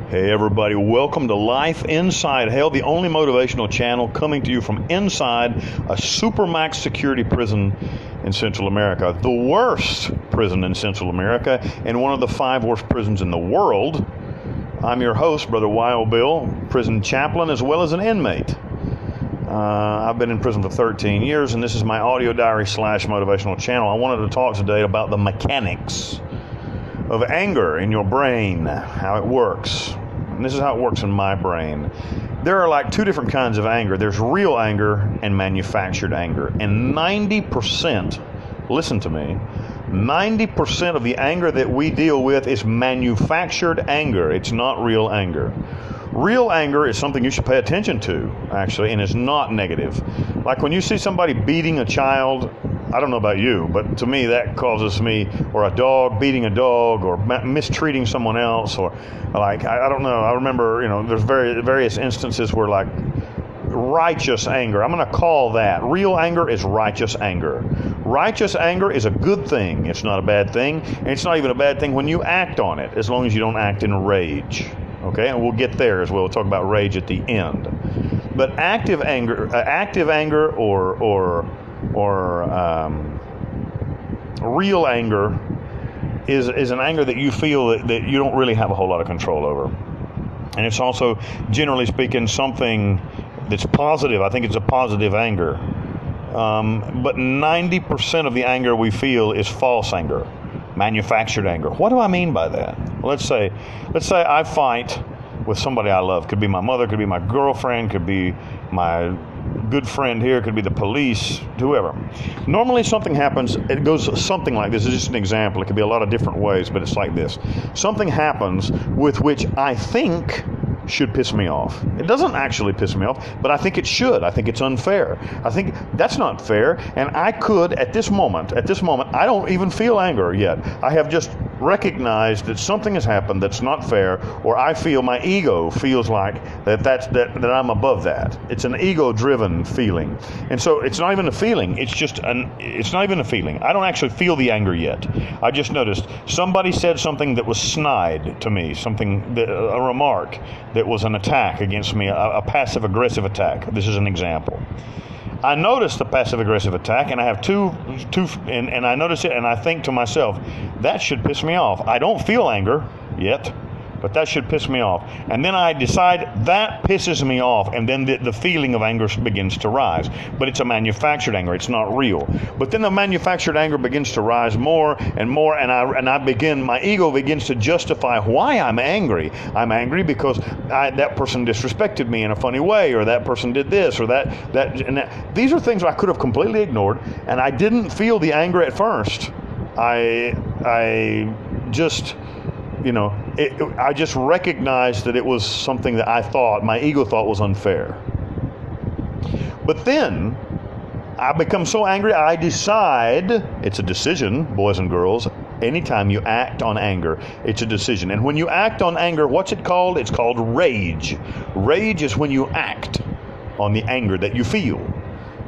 Hey everybody, welcome to Life Inside Hell, the only motivational channel coming to you from inside a supermax security prison in Central America. The worst prison in Central America and one of the 5 worst prisons in the world. I'm your host, Brother Wild Bill, prison chaplain as well as an inmate. I've been in prison for 13 years and this is my audio diary / motivational channel. I wanted to talk today about the mechanics of anger in your brain, how it works. And this is how it works in my brain. There are like 2 different kinds of anger. There's real anger and manufactured anger. And 90%, listen to me, 90% of the anger that we deal with is manufactured anger. It's not real anger. Real anger is something you should pay attention to, actually, and is not negative. Like when you see somebody beating a child, I don't know about you, but to me that causes me, or a dog beating a dog, or mistreating someone else, or like, I don't know. I remember, there's various instances where like righteous anger, I'm going to call that. Real anger is righteous anger. Righteous anger is a good thing. It's not a bad thing. And it's not even a bad thing when you act on it, as long as you don't act in rage. Okay, and we'll get there as well. We'll talk about rage at the end. But active anger, or real anger is an anger that you feel that you don't really have a whole lot of control over. And it's also, generally speaking, something that's positive. I think it's a positive anger. But 90% of the anger we feel is false anger, manufactured anger. What do I mean by that? Well, let's say I fight with somebody I love. Could be my mother, could be my girlfriend, could be my good friend here, could be the police, whoever. Normally something happens, it goes something like this. It's just an example. It could be a lot of different ways, but it's like this. Something happens with which I think should piss me off. It doesn't actually piss me off, but I think it should. I think it's unfair. I think that's not fair, and I could, at this moment, I don't even feel anger yet. I have just recognized that something has happened that's not fair, or I feel, my ego feels like that I'm above that. It's an ego-driven feeling. And so it's not even a feeling, it's not even a feeling. I don't actually feel the anger yet. I just noticed somebody said something that was snide to me, a remark that was an attack against me, a passive-aggressive attack. This is an example. I noticed the passive-aggressive attack, and I have two, and I notice it, and I think to myself, that should piss me off. I don't feel anger yet, but that should piss me off. And then I decide that pisses me off, and then the feeling of anger begins to rise. But it's a manufactured anger. It's not real. But then the manufactured anger begins to rise more and more, and my ego begins to justify why I'm angry. I'm angry because that person disrespected me in a funny way, or that person did this, or that. These are things I could have completely ignored, and I didn't feel the anger at first. I just recognized that it was something that my ego thought was unfair. But then I become so angry, I decide, it's a decision, boys and girls. Anytime you act on anger, it's a decision. And when you act on anger, what's it called? It's called rage. Rage is when you act on the anger that you feel.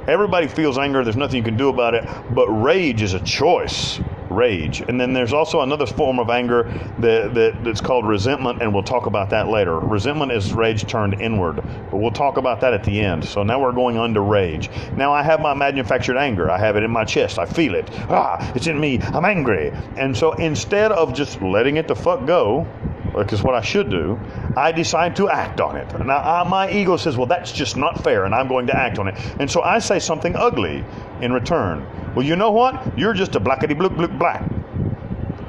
Everybody feels anger. There's nothing you can do about it. But rage is a choice. Rage. And then there's also another form of anger that's called resentment, and we'll talk about that later. Resentment is rage turned inward, but we'll talk about that at the end. So now we're going on to rage. Now I have my manufactured anger. I have it in my chest. I feel it. It's in me. I'm angry. And so instead of just letting it the fuck go, which is what I should do, I decide to act on it. Now, my ego says, well, that's just not fair, and I'm going to act on it. And so I say something ugly in return. Well, you know what? You're just a blackety-blook-blook-black.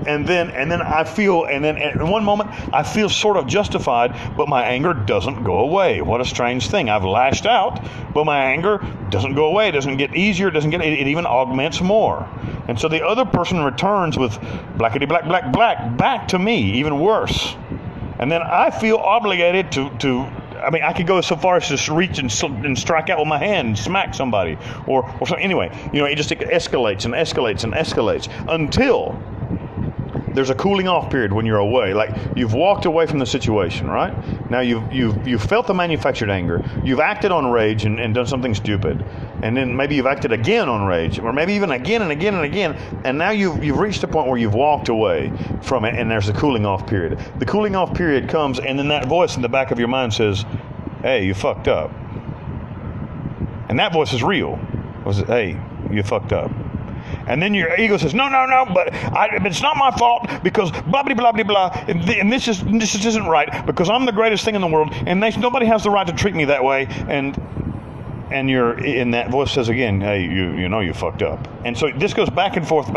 And then I feel, and then in one moment, I feel sort of justified, but my anger doesn't go away. What a strange thing. I've lashed out, but my anger doesn't go away. It doesn't get easier. It even augments more. And so the other person returns with blackety-black-black-black back to me, even worse. And then I feel obligated to I could go so far as to reach and strike out with my hand and smack somebody. Or something. Anyway, it just escalates and escalates and escalates until there's a cooling off period when you're away. Like you've walked away from the situation, right? Now you've felt the manufactured anger. You've acted on rage and done something stupid. And then maybe you've acted again on rage, or maybe even again and again and again. And now you've reached a point where you've walked away from it, and there's a cooling off period. The cooling off period comes, and then that voice in the back of your mind says, hey, you fucked up. And that voice is real. Hey, you fucked up. And then your ego says, no, but it's not my fault because blah, blah, blah, blah, blah. And this isn't right because I'm the greatest thing in the world and nobody has the right to treat me that way. And that voice says again, hey, you know you fucked up. And so this goes back and forth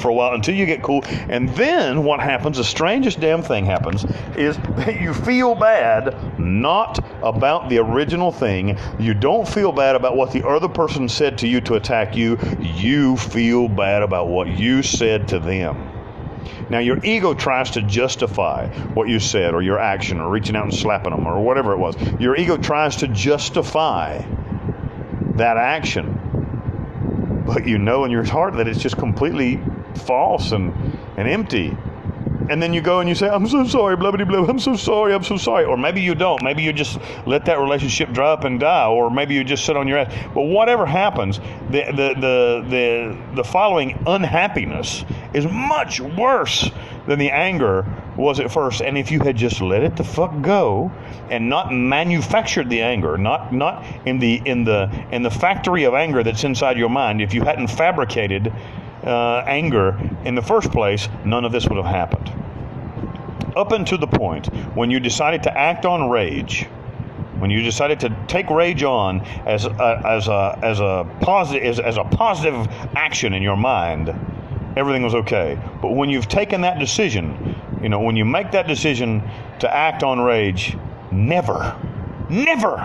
for a while until you get cool. And then what happens, the strangest damn thing happens, is that you feel bad not about the original thing. You don't feel bad about what the other person said to you to attack you. You feel bad about what you said to them. Now, your ego tries to justify what you said or your action or reaching out and slapping them or whatever it was. Your ego tries to justify that action. But you know in your heart that it's just completely false and empty. And then you go and you say, I'm so sorry, blah, blah, blah, I'm so sorry. Or maybe you don't. Maybe you just let that relationship dry up and die. Or maybe you just sit on your ass. But whatever happens, the following unhappiness is much worse than the anger was at first. And if you had just let it the fuck go and not manufactured the anger, not in the factory of anger that's inside your mind, if you hadn't fabricated anger in the first place, none of this would have happened. Up until the point when you decided to act on rage, when you decided to take rage on as a positive action in your mind, everything was okay. But when you've taken that decision, when you make that decision to act on rage, never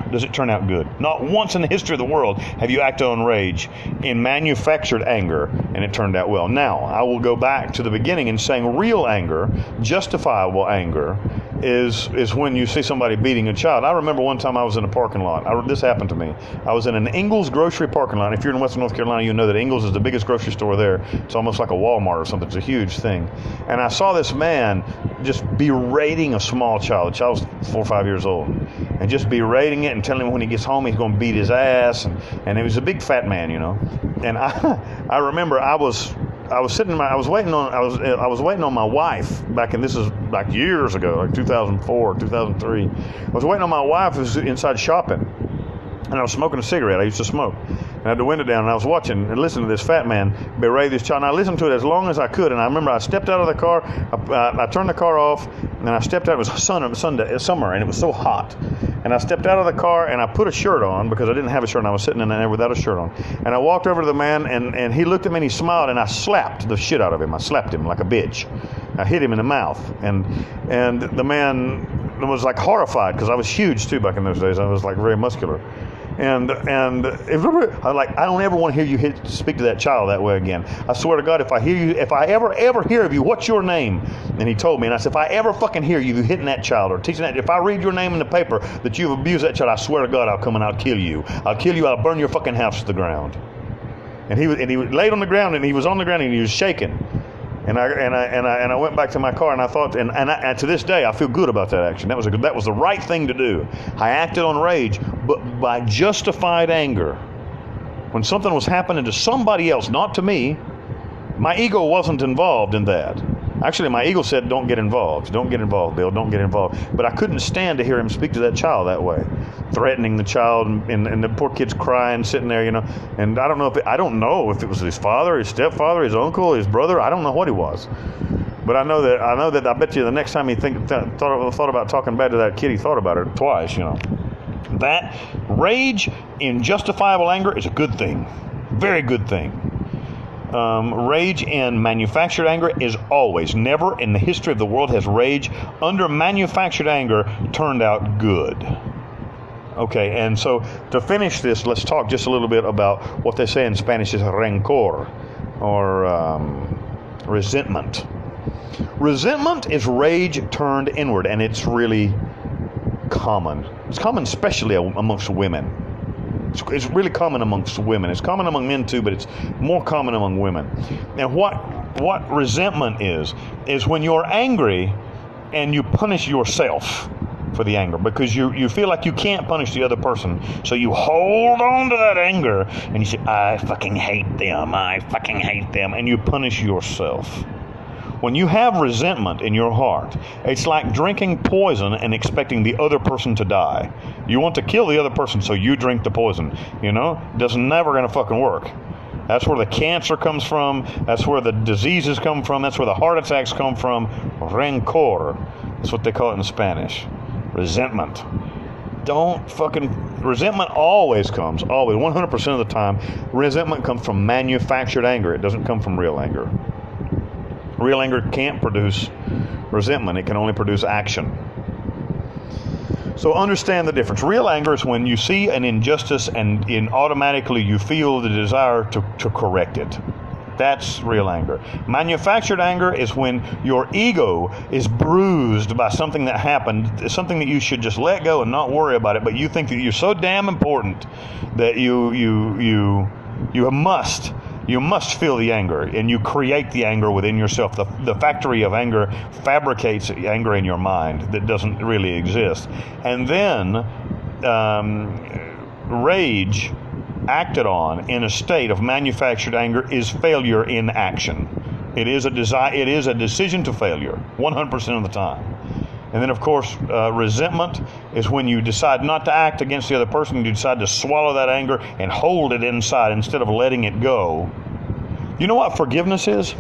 does it turn out good. Not once in the history of the world have you acted on rage in manufactured anger and it turned out well. Now, I will go back to the beginning and saying real anger, justifiable anger, is when you see somebody beating a child. I remember one time I was in a parking lot. This happened to me. I was in an Ingles grocery parking lot. If you're in Western North Carolina, you know that Ingles is the biggest grocery store there. It's almost like a Walmart or something. It's a huge thing. And I saw this man just berating a small child. The child was 4 or 5 years old. And just berating it and telling him when he gets home he's going to beat his ass. And he was a big fat man, And I remember I was waiting on my wife back in, this is like years ago, like 2004, 2003. I was waiting on my wife who was inside shopping, and I was smoking a cigarette. I used to smoke. And I had the window down, and I was watching and listening to this fat man berate this child. And I listened to it as long as I could. And I remember I stepped out of the car. I turned the car off, and I stepped out. It was summer, and it was so hot. And I stepped out of the car, and I put a shirt on because I didn't have a shirt on. I was sitting in there without a shirt on. And I walked over to the man, and he looked at me, and he smiled, and I slapped the shit out of him. I slapped him like a bitch. I hit him in the mouth. And the man was like horrified because I was huge, too, back in those days. I was like very muscular. And I don't ever want to hear you speak to that child that way again. I swear to God, if I ever hear of you, what's your name? And he told me, and I said, if I ever fucking hear you hitting that child or teaching that, if I read your name in the paper that you've abused that child, I swear to God, I'll come and I'll kill you. I'll burn your fucking house to the ground. And he laid on the ground, and he was on the ground, and he was shaking. And I went back to my car, and I thought, and to this day, I feel good about that action. That was the right thing to do. I acted on rage, but by justified anger. When something was happening to somebody else, not to me, my ego wasn't involved in that. Actually, my ego said, don't get involved. Don't get involved, Bill. Don't get involved. But I couldn't stand to hear him speak to that child that way, threatening the child, and the poor kid's crying, sitting there, And I don't know if it was his father, his stepfather, his uncle, his brother. I don't know what he was. But I know that I bet you the next time he thought about talking bad to that kid, he thought about it twice, That rage in justifiable anger is a good thing. Very good thing. Rage in manufactured anger is always, never in the history of the world has rage under manufactured anger turned out good. Okay, and so to finish this, let's talk just a little bit about what they say in Spanish is rencor, or resentment. Resentment is rage turned inward, and it's really common. It's common especially amongst women. It's really common amongst women. It's common among men too, but it's more common among women. And what what resentment is when you're angry and you punish yourself for the anger because you feel like you can't punish the other person. So you hold on to that anger and you say, I fucking hate them. I fucking hate them. And you punish yourself. When you have resentment in your heart, it's like drinking poison and expecting the other person to die. You want to kill the other person, so you drink the poison. That's never going to fucking work. That's where the cancer comes from. That's where the diseases come from. That's where the heart attacks come from. Rencor. That's what they call it in Spanish. Resentment. Resentment always comes, 100% of the time. Resentment comes from manufactured anger. It doesn't come from real anger. Real anger can't produce resentment. It can only produce action. So understand the difference. Real anger is when you see an injustice and automatically you feel the desire to correct it. That's real anger. Manufactured anger is when your ego is bruised by something that happened, something that you should just let go and not worry about it, but you think that you're so damn important that you must feel the anger, and you create the anger within yourself. The factory of anger fabricates anger in your mind that doesn't really exist. And then rage acted on in a state of manufactured anger is failure in action. It is a decision to failure 100% of the time. And then, of course, resentment is when you decide not to act against the other person. You decide to swallow that anger and hold it inside instead of letting it go. You know what forgiveness is?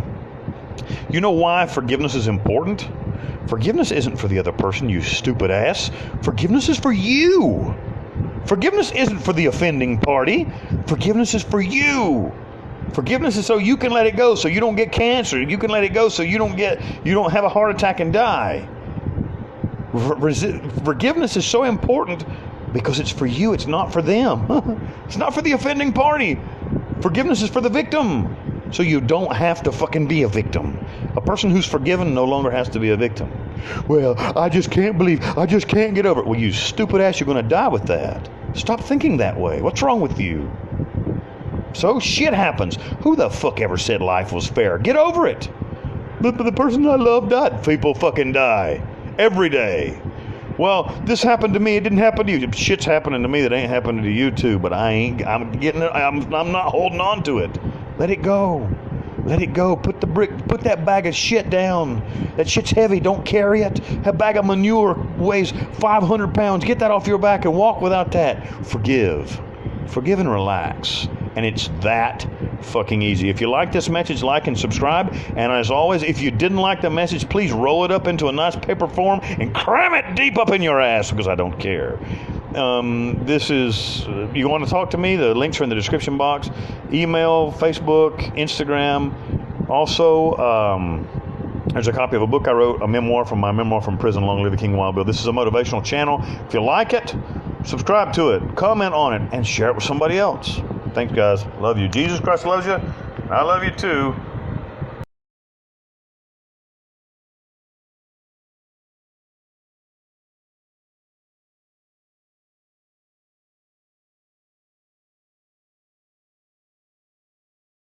You know why forgiveness is important? Forgiveness isn't for the other person, you stupid ass. Forgiveness is for you. Forgiveness isn't for the offending party. Forgiveness is for you. Forgiveness is so you can let it go, so you don't get cancer. You can let it go so you don't have a heart attack and die. Forgiveness is so important because it's for you. It's not for them. It's not for the offending party. Forgiveness is for the victim, so you don't have to fucking be a victim. A person who's forgiven no longer has to be a victim. Well, I just can't get over it. Well, you stupid ass, you're going to die with that. Stop thinking that way. What's wrong with you? So shit happens. Who the fuck ever said life was fair? Get over it. But the person I love died. People fucking die every day. Well, this happened to me. It didn't happen to you. Shit's happening to me that ain't happening to you too. But I'm not holding on to it. Let it go. Let it go. Put that bag of shit down. That shit's heavy. Don't carry it. That bag of manure weighs 500 pounds. Get that off your back and walk without that. Forgive. Forgive and relax. And it's that fucking easy. If you like this message, like and subscribe. And as always, if you didn't like the message, please roll it up into a nice paper form and cram it deep up in your ass because I don't care. You want to talk to me? The links are in the description box. Email, Facebook, Instagram. Also, there's a copy of a book I wrote, my memoir from prison, Long Live the King Wild Bill. This is a motivational channel. If you like it, subscribe to it, comment on it, and share it with somebody else. Thanks, guys. Love you. Jesus Christ loves you. I love you too.